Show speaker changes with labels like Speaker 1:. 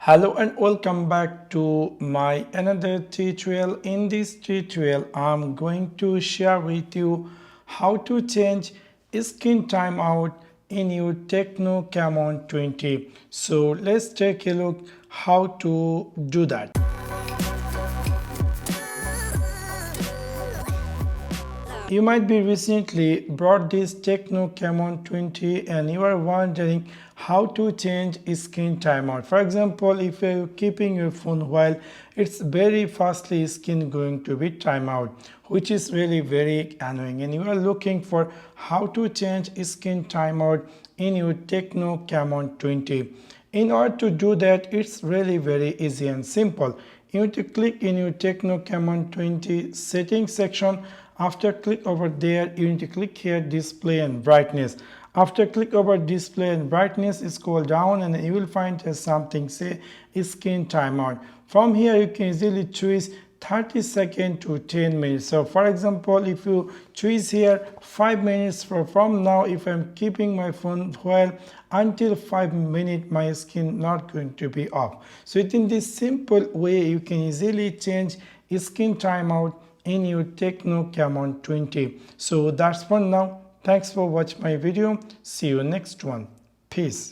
Speaker 1: Hello and welcome back to my another tutorial. In this tutorial I'm going to share with you how to change screen timeout in your Tecno Camon 20. So let's take a look how to do that. You might be recently bought this Tecno Camon 20 and you are wondering how to change screen timeout. For example, if you're keeping your phone while it's very fastly screen going to be timeout, which is really very annoying, and you are looking for how to change screen timeout in your Tecno Camon 20. In order to do that, it's really very easy and simple. You need to click in your Tecno Camon 20 settings section. After click over there, you need to click here display and brightness. After click over display and brightness, scroll down and you will find something say screen timeout. From here you can easily choose 30 seconds to 10 minutes. So for example, if you choose here 5 minutes from now, if I'm keeping my phone while until 5 minutes, my screen not going to be off. So in this simple way you can easily change screen timeout in your Tecno Camon 20. So that's for now. Thanks for watching my video. See you next one. Peace.